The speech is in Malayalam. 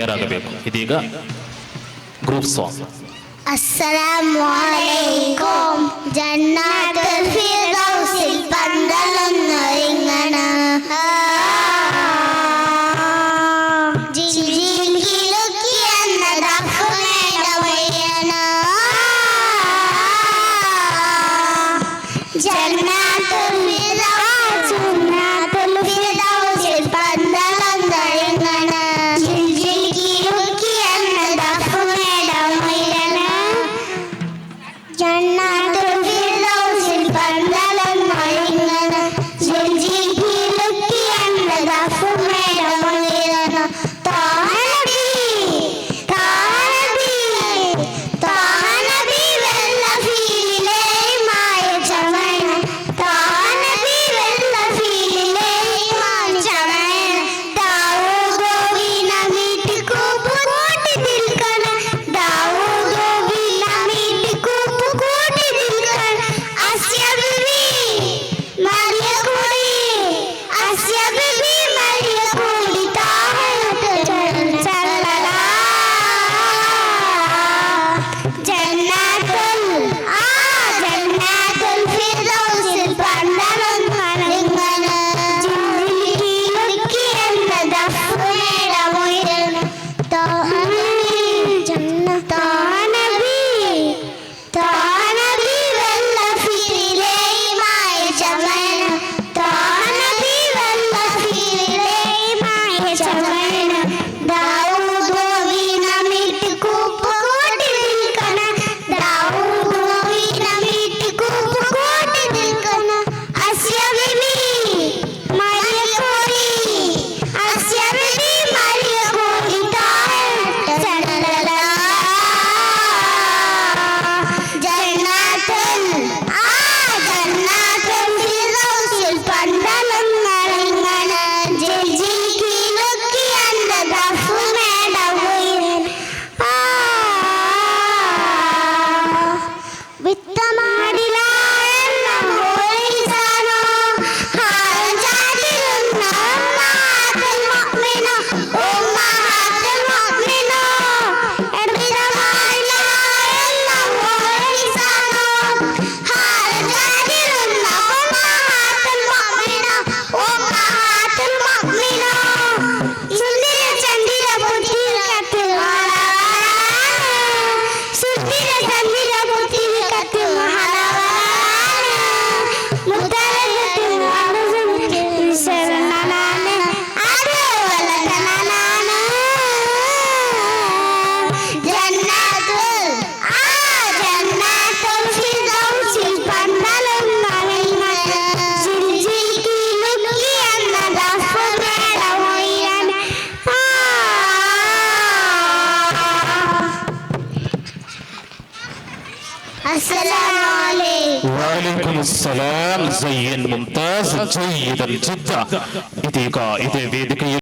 ತಯಾರಾಗಬೇಕು. ಇದೀಗ ಗ್ರೂಪ್ ಸಾಂಗ್. ಅಸ್ಸಲಾಮು ಅಲೈಕುಂ ಜನ್ನಾತುಲ್ ಫಿರ್ದೌಸಿಲ್ പന്തലൊന്നൊരുങ്ങണ ജിൽജിൽ കിലുക്കിയെന്ന ദഫ്മേടമൊയ്യണ ജന്നാത്തുൽ ഫിർദൗസിൽ പന്തലൊന്നൊരുങ്ങണ ജിൽജിൽ കിലുക്കിയെന്ന ദഫ്മേടമൊയ്യണ ജന്നാത്തുൽ ഫിർദൗസിൽ പന്തലൊന്നൊരുങ്ങണ ജിൽജിൽ കിലുക്കിയെന്ന ദഫ്മേടമൊയ്യണ താനബി താനബി താനബി വെള്ള ഫീലിലെ മായ ചമന താനബി വെള്ള ഫീലിലെ മായ ചമന ദാവൂദോ ബിന മീറ്റ് കൂപ്പ് കൂട്ടി ദിൽക്കന ദാവൂദോ ബിന മീറ്റ് കൂപ്പ് കൂട്ടി ദിൽക്കന ആസിയ ബീവി മരിയ കൂടി ആസിയ ബീവി മരിയ കൂടി താഹത്ത് ചല്ലലാ ജന്നാത്തുൽ ജന്നാത്തുൽ ഫിർദൗസിൽ പന്തലൊന്നൊരുങ്ങണ ജിൽജിൽ കിലുക്കിയെന്ന ദഫ്മേടമൊയ്യണ താനബി വെള്ള ഫീലിലെ മായ ചമന താനബി വെള്ള ഫീലിലെ മായ ചമന ദാവൂദോ ബിന മീറ്റ് കൂപ്പ് കൂട്ടി ദിൽക്കന ദാവൂദോ ബിന മീറ്റ് കൂപ്പ് കൂട്ടി ദിൽക്കന ആസിയ ബീവി മരിയ കൂടി ആസിയ ബീവി മരിയ കൂടി താഹത്ത് ചല്ലലാ ജന്നാത്തുൽ ഫിർദൗസിൽ പന്തലൊന്നൊരുങ്ങണ ജിൽജിൽ കിലുക്കിയെന്ന ദഫ്മേടമൊയ്യണ വിത്തമാടില എന്ന മോളിസാനോ ഹാജാതിരുന്ന ഉമ്മഹാത്തുൽ മുഅ്മിനോ ഉമ്മഹാത്തുൽ മുഅ്മിനോ എർബിദമാടില എന്ന മോളിസാനോ ഹാജാതിരുന്ന ഉമ്മഹാത്തുൽ മുഅ്മിനോ ഉമ്മഹാത്തുൽ മുഅ്മിനോ സുന്ദര ചന്ദ്ര പുത്രി കത്തുവാള സുന്ദര ചന്ദ്ര പുത്രി കത്തുവാള മുതലത്തിൽ അറുസും ശരണനാണ് അതുവലതനാണ് ജന്നാത്തുൽ ഫിർദൗസിൽ പന്തലൊന്നൊരുങ്ങണ ജിൽജിൽ കിലുക്കിയെന്ന ദഫ്മേടമൊയ്യണ അസ്സലാമു അലൈക്കും. وعليكم السلام. زين ممتاز جيدا جدا. ಇದೀಗ ಇದೇ ವೇದಿಕೆಯಲ್ಲಿ